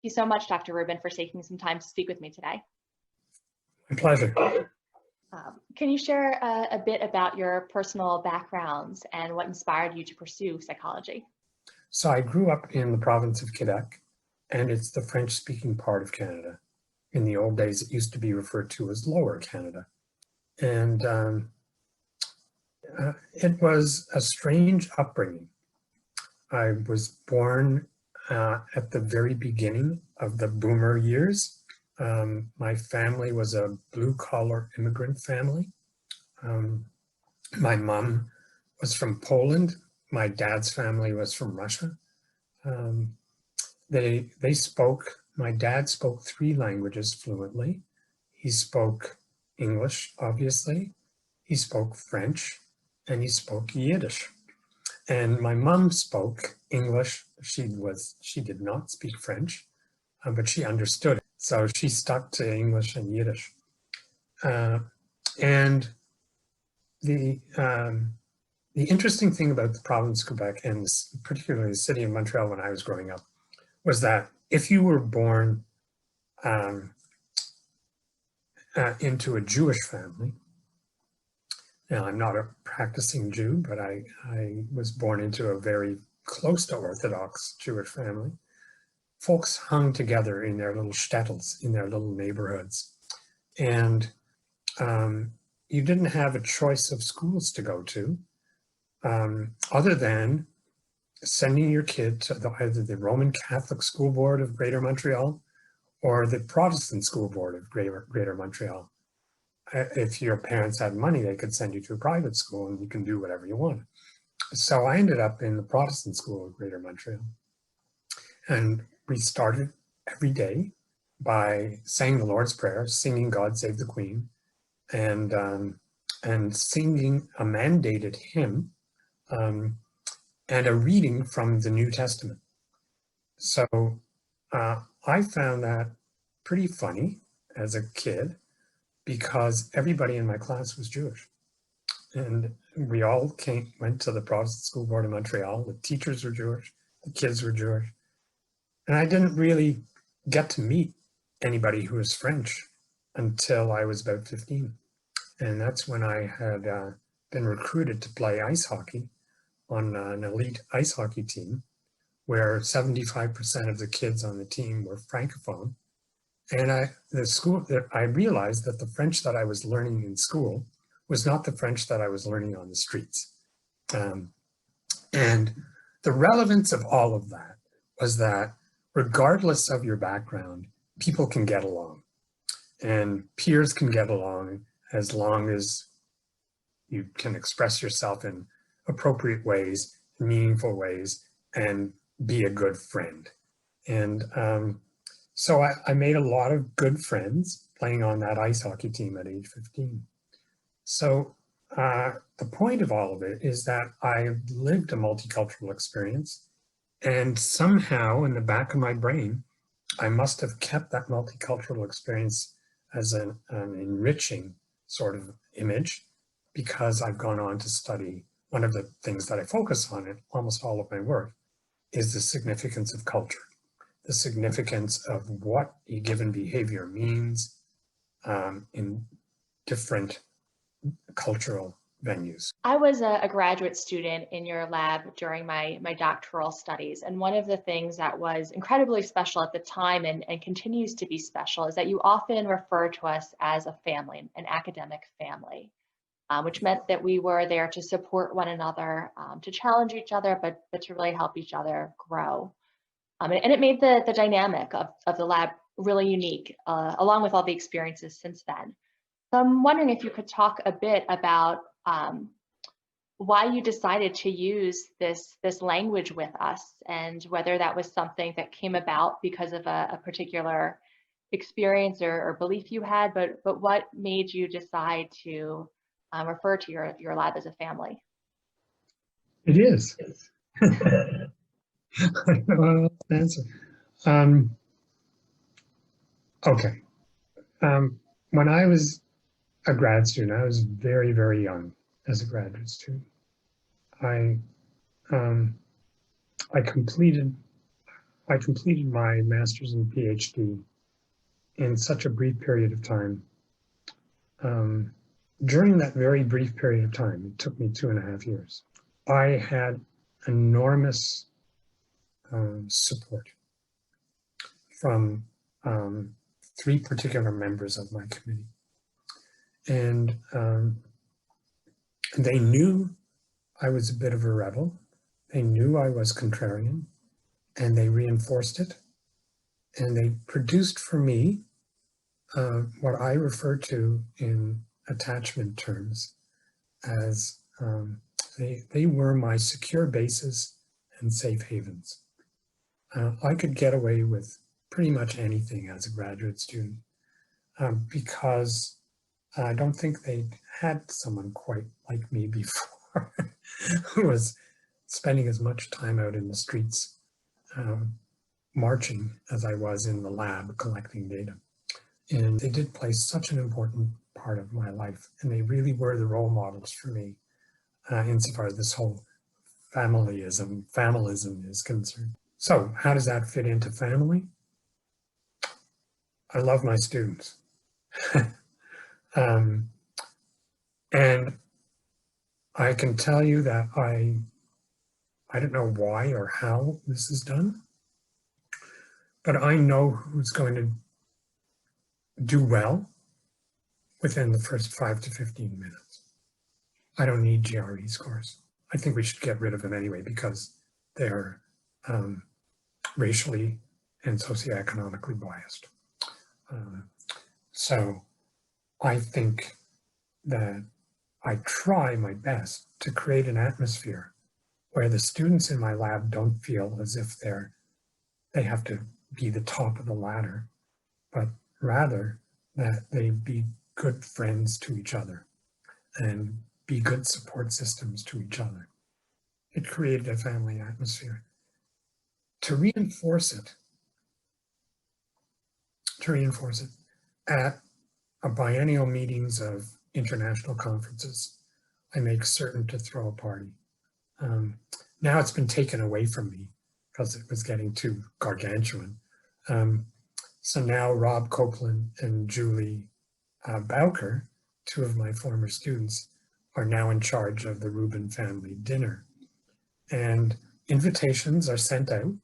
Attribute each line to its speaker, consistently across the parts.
Speaker 1: you so much, Dr. Rubin, for taking some time to speak with me today.
Speaker 2: My pleasure.
Speaker 1: Can you share a bit about your personal backgrounds and what inspired you to pursue psychology?
Speaker 2: So I grew up in the province of Quebec, and it's the French-speaking part of Canada. In the old days, it used to be referred to as Lower Canada. And it was a strange upbringing. I was born at the very beginning of the boomer years. My family was a blue-collar immigrant family. My mom was from Poland. My dad's family was from Russia. My dad spoke 3 languages fluently. He spoke English, obviously. He spoke French, and he spoke Yiddish. And my mom spoke English. She did not speak French, but she understood it. So she stuck to English and Yiddish. And the interesting thing about the province of Quebec, and particularly the city of Montreal when I was growing up, was that if you were born into a Jewish family, now I'm not a practicing Jew, but I was born into a very close to Orthodox Jewish family, folks hung together in their little shtetls, in their little neighborhoods. And you didn't have a choice of schools to go to, other than sending your kid to either the Roman Catholic School Board of Greater Montreal or the Protestant School Board of Greater Montreal. If your parents had money, they could send you to a private school and you can do whatever you want. So I ended up in the Protestant School of Greater Montreal. And we started every day by saying the Lord's Prayer, singing God Save the Queen, and singing a mandated hymn and a reading from the New Testament. So I found that pretty funny as a kid because everybody in my class was Jewish. And we all went to the Protestant School Board of Montreal. The teachers were Jewish, the kids were Jewish. And I didn't really get to meet anybody who was French until I was about 15. And that's when I had been recruited to play ice hockey on an elite ice hockey team where 75% of the kids on the team were Francophone. And I realized that the French that I was learning in school was not the French that I was learning on the streets. And the relevance of all of that was that regardless of your background, people can get along and peers can get along as long as you can express yourself in appropriate ways, meaningful ways, and be a good friend. And so I made a lot of good friends playing on that ice hockey team at age 15. So the point of all of it is that I lived a multicultural experience, and somehow in the back of my brain, I must have kept that multicultural experience as an enriching sort of image, because I've gone on to study. One of the things that I focus on in almost all of my work is the significance of culture, the significance of what a given behavior means in different cultural venues.
Speaker 1: I was a graduate student in your lab during my doctoral studies. And one of the things that was incredibly special at the time and continues to be special is that you often refer to us as a family, an academic family, which meant that we were there to support one another, to challenge each other, but to really help each other grow. And it made the dynamic of the lab really unique, along with all the experiences since then. So I'm wondering if you could talk a bit about why you decided to use this language with us, and whether that was something that came about because of a particular experience or belief you had, but what made you decide to refer to your lab as a family?
Speaker 2: It is. I don't know how to answer. Okay. When I was a grad student, I was very, very young as a graduate student. I completed I completed my master's and PhD in such a brief period of time. During that very brief period of time, it took me 2.5 years, I had enormous support from 3 particular members of my committee. And they knew I was a bit of a rebel. They knew I was contrarian, and they reinforced it. And they produced for me what I refer to in attachment terms as they were my secure bases and safe havens. I could get away with pretty much anything as a graduate student because I don't think they'd had someone quite like me before who was spending as much time out in the streets marching as I was in the lab collecting data. And they did play such an important part of my life, and they really were the role models for me insofar as this whole familism is concerned. So how does that fit into family? I love my students. And I can tell you that I don't know why or how this is done, but I know who's going to do well within the first 5 to 15 minutes. I don't need GRE scores. I think we should get rid of them anyway because they're racially and socioeconomically biased. So I think that I try my best to create an atmosphere where the students in my lab don't feel as if they have to be the top of the ladder, but rather that they be good friends to each other and be good support systems to each other. It created a family atmosphere. To reinforce it at a biennial meetings of international conferences, I make certain to throw a party. Now it's been taken away from me because it was getting too gargantuan. So now Rob Copeland and Julie Bowker, 2 of my former students, are now in charge of the Rubin family dinner. And invitations are sent out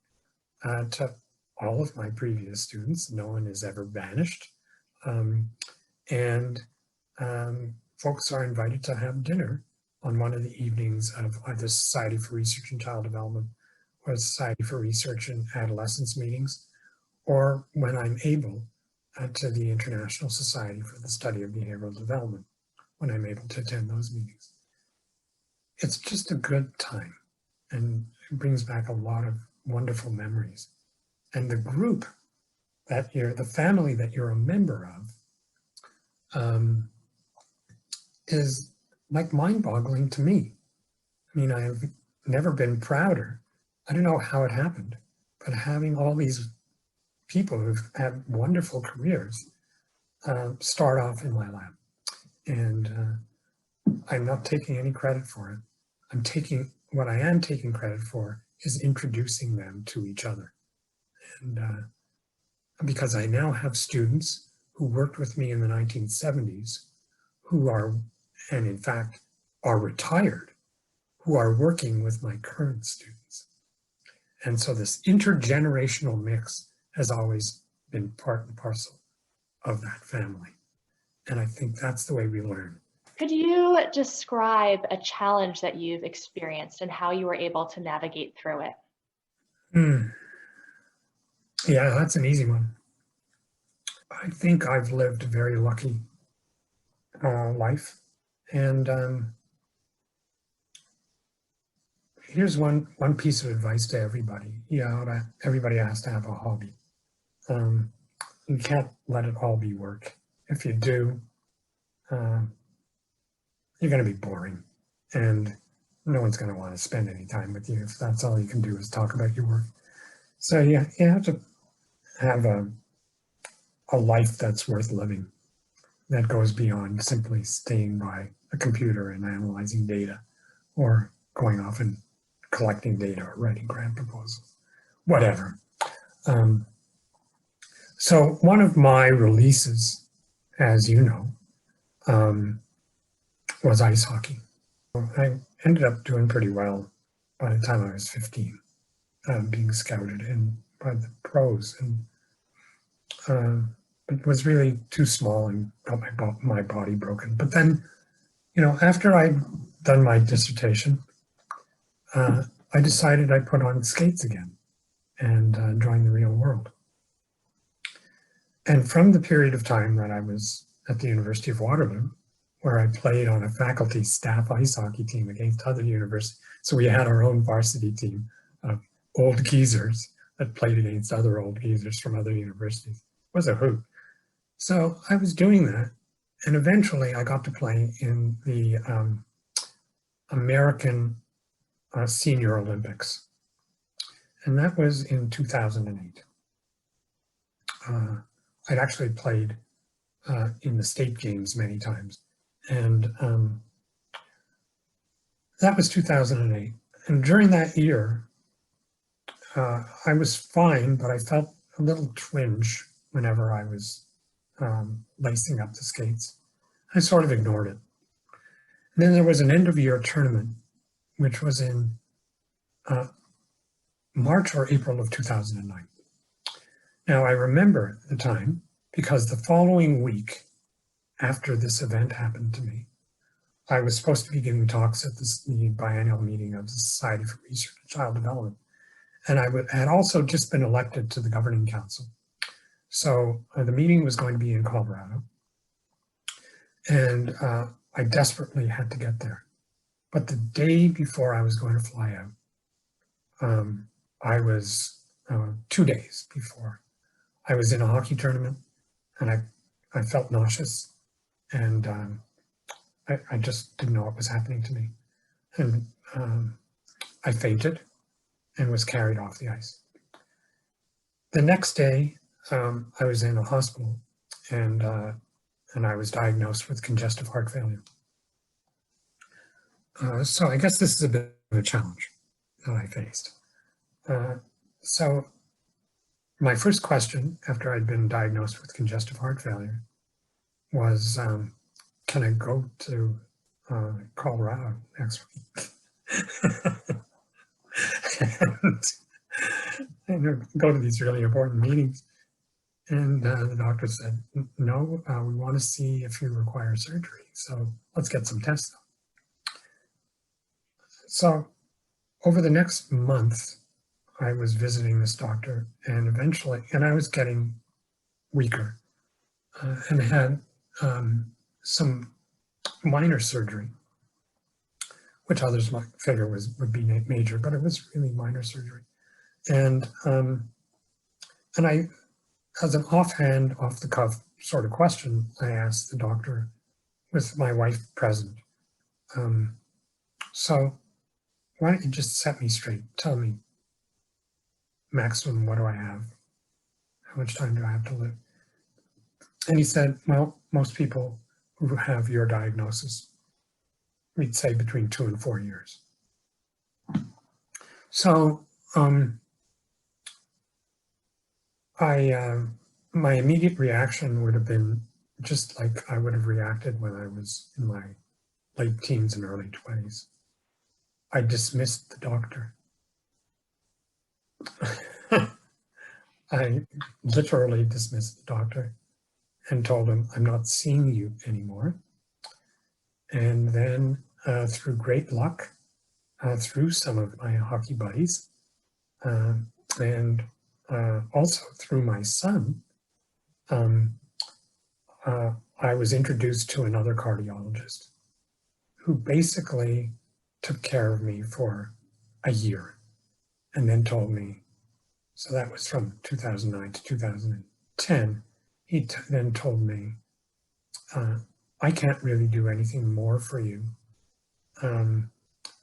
Speaker 2: to all of my previous students. No one is ever banished. Folks are invited to have dinner on one of the evenings of either Society for Research in Child Development or Society for Research in Adolescence meetings, or when I'm able to the International Society for the Study of Behavioral Development, when I'm able to attend those meetings. It's just a good time, and it brings back a lot of wonderful memories. And the group that the family that you're a member of is like mind-boggling to me. I mean, I've never been prouder. I don't know how it happened, but having all these people who've had wonderful careers start off in my lab. And I'm not taking any credit for it. What I am taking credit for is introducing them to each other. And because I now have students who worked with me in the 1970s who are, and in fact, are retired, who are working with my current students. And so this intergenerational mix has always been part and parcel of that family. And I think that's the way we learn.
Speaker 1: Could you describe a challenge that you've experienced and how you were able to navigate through it?
Speaker 2: Yeah, that's an easy one. I think I've lived a very lucky life. And here's one piece of advice to everybody. Everybody has to have a hobby. You can't let it all be work. If you do, you're going to be boring, and no one's going to want to spend any time with you if that's all you can do is talk about your work. So you have to have a life that's worth living, that goes beyond simply staying by a computer and analyzing data, or going off and collecting data or writing grant proposals, whatever. So one of my releases, as you know, was ice hockey. I ended up doing pretty well by the time I was 15, being scouted in by the pros, and it was really too small and got my body broken. But then, after I'd done my dissertation, I decided I'd put on skates again and join the real world. And from the period of time that I was at the University of Waterloo, where I played on a faculty staff ice hockey team against other universities. So we had our own varsity team of old geezers that played against other old geezers from other universities. It was a hoot. So I was doing that. And eventually I got to play in the American Senior Olympics. And that was in 2008. I'd actually played in the state games many times. And that was 2008. And during that year, I was fine, but I felt a little twinge whenever I was lacing up the skates. I sort of ignored it. And then there was an end of year tournament, which was in March or April of 2009. Now I remember the time because the following week after this event happened to me, I was supposed to be giving talks at the biennial meeting of the Society for Research and Child Development. And I had also just been elected to the governing council. So the meeting was going to be in Colorado. And I desperately had to get there. But the day before I was going to fly out, I was 2 days before, I was in a hockey tournament and I felt nauseous. And I just didn't know what was happening to me. And I fainted and was carried off the ice. The next day, I was in a hospital and I was diagnosed with congestive heart failure. So I guess this is a bit of a challenge that I faced. So my first question after I'd been diagnosed with congestive heart failure was, can I go to Colorado next week? and go to these really important meetings. And the doctor said, no, we want to see if you require surgery. So let's get some tests done. So over the next month, I was visiting this doctor and eventually, and I was getting weaker and had some minor surgery, which others might figure would be major, but it was really minor surgery. And I, as an offhand, off the cuff sort of question, I asked the doctor with my wife present, so why don't you just set me straight? Tell me maximum, what do I have? How much time do I have to live? And he said, well, most people who have your diagnosis, we'd say between 2 and 4 years. So my immediate reaction would have been just like I would have reacted when I was in my late teens and early 20s. I dismissed the doctor. I literally dismissed the doctor and told him, I'm not seeing you anymore. And then through great luck, through some of my hockey buddies, and also through my son, I was introduced to another cardiologist who basically took care of me for a year and then told me, so that was from 2009 to 2010, he then told me, I can't really do anything more for you.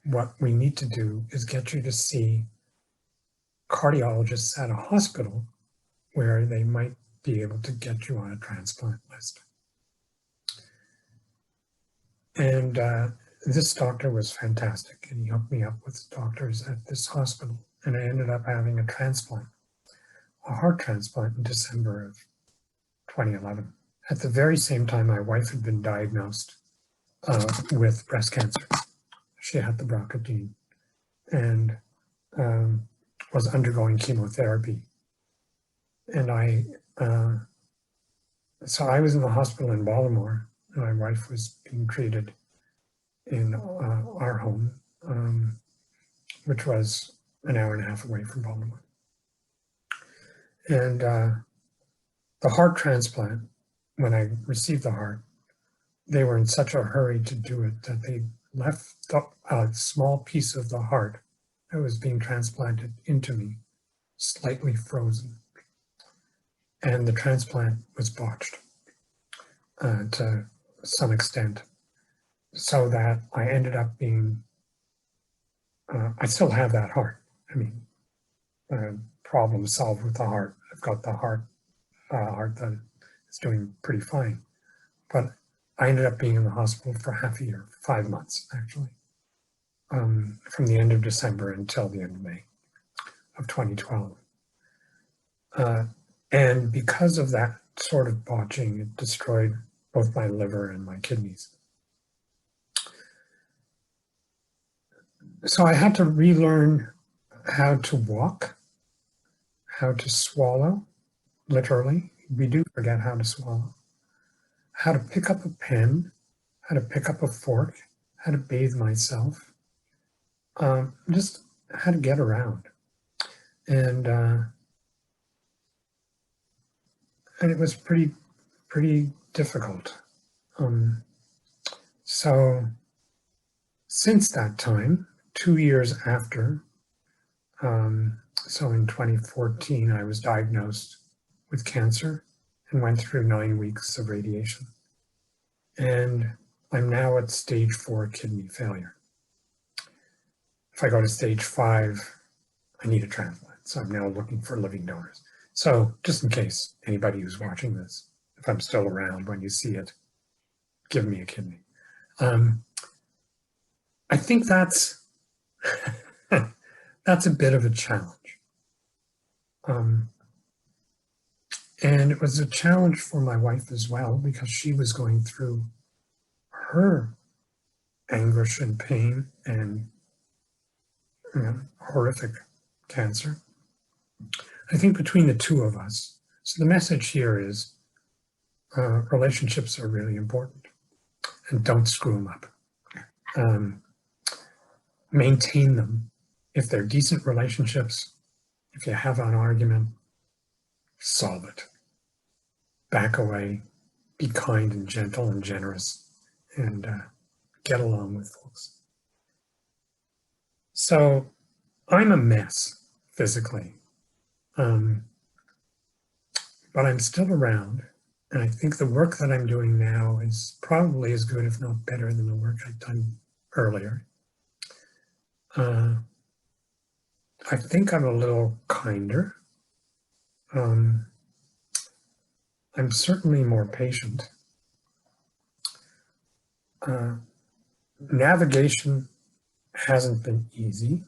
Speaker 2: What we need to do is get you to see cardiologists at a hospital where they might be able to get you on a transplant list. And this doctor was fantastic, and he hooked me up with doctors at this hospital, and I ended up having a transplant a heart transplant in December of 2011. At the very same time, my wife had been diagnosed with breast cancer. She had the BRCA gene and was undergoing chemotherapy. And so I was in the hospital in Baltimore, and my wife was being treated in our home, which was an hour and a half away from Baltimore. And the heart transplant, when I received the heart, they were in such a hurry to do it that they left a small piece of the heart that was being transplanted into me, slightly frozen. And the transplant was botched to some extent, so that I ended up being, I still have that heart. I mean, problem solved with the heart. I've got the heart that is doing pretty fine. But I ended up being in the hospital for half a year, 5 months actually, from the end of December until the end of May of 2012. And because of that sort of botching, it destroyed both my liver and my kidneys. So I had to relearn how to walk, how to swallow, literally. We do forget how to swallow. How to pick up a pen, how to pick up a fork, how to bathe myself, just how to get around. And it was pretty difficult. So since that time, 2 years after, so in 2014, I was diagnosed with cancer and went through 9 weeks of radiation. And I'm now at stage 4 kidney failure. If I go to stage 5, I need a transplant. So I'm now looking for living donors. So just in case anybody who's watching this, if I'm still around when you see it, give me a kidney. I think that's that's a bit of a challenge. And it was a challenge for my wife as well, because she was going through her anguish and pain and horrific cancer. I think between the two of us, so the message here is relationships are really important, and don't screw them up. Maintain them. If they're decent relationships, if you have an argument, solve it. Back away, be kind and gentle and generous, and get along with folks. So I'm a mess physically, but I'm still around. And I think the work that I'm doing now is probably as good, if not better, than the work I've done earlier. I think I'm a little kinder. I'm certainly more patient. Navigation hasn't been easy,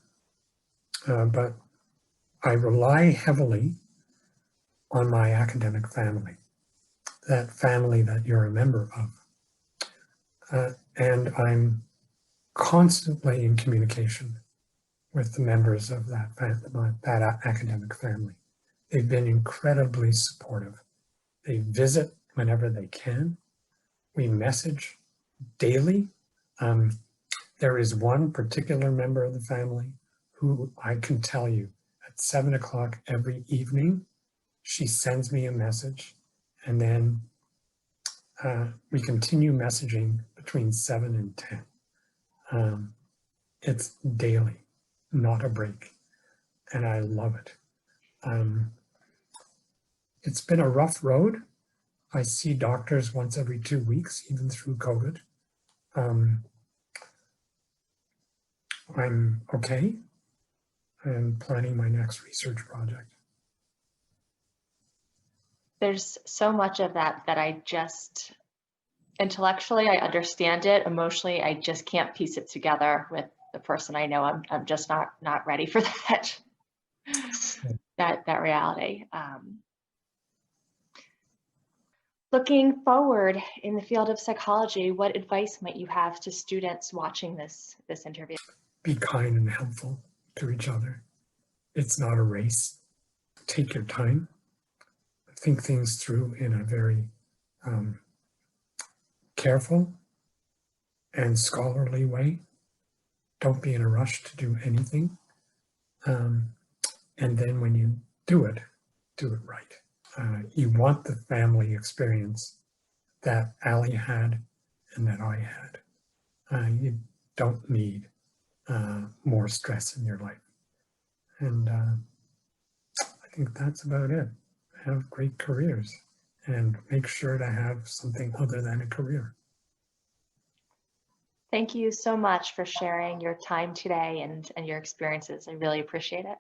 Speaker 2: but I rely heavily on my academic family, that family that you're a member of. And I'm constantly in communication with the members of that academic family. They've been incredibly supportive. They visit whenever they can. We message daily. There is one particular member of the family who I can tell you at 7 o'clock every evening, she sends me a message, and then we continue messaging between 7 and 10. It's daily, not a break, and I love it. It's been a rough road. I see doctors once every 2 weeks, even through COVID. I'm okay. I'm planning my next research project.
Speaker 1: There's so much of that I just, intellectually, I understand it. Emotionally, I just can't piece it together with the person I know. I'm just not ready for that. that reality. Looking forward in the field of psychology, what advice might you have to students watching this interview?
Speaker 2: Be kind and helpful to each other. It's not a race. Take your time. Think things through in a very careful and scholarly way. Don't be in a rush to do anything. And then when you do it right. You want the family experience that Allie had and that I had. You don't need more stress in your life. And I think that's about it. Have great careers and make sure to have something other than a career.
Speaker 1: Thank you so much for sharing your time today and your experiences. I really appreciate it.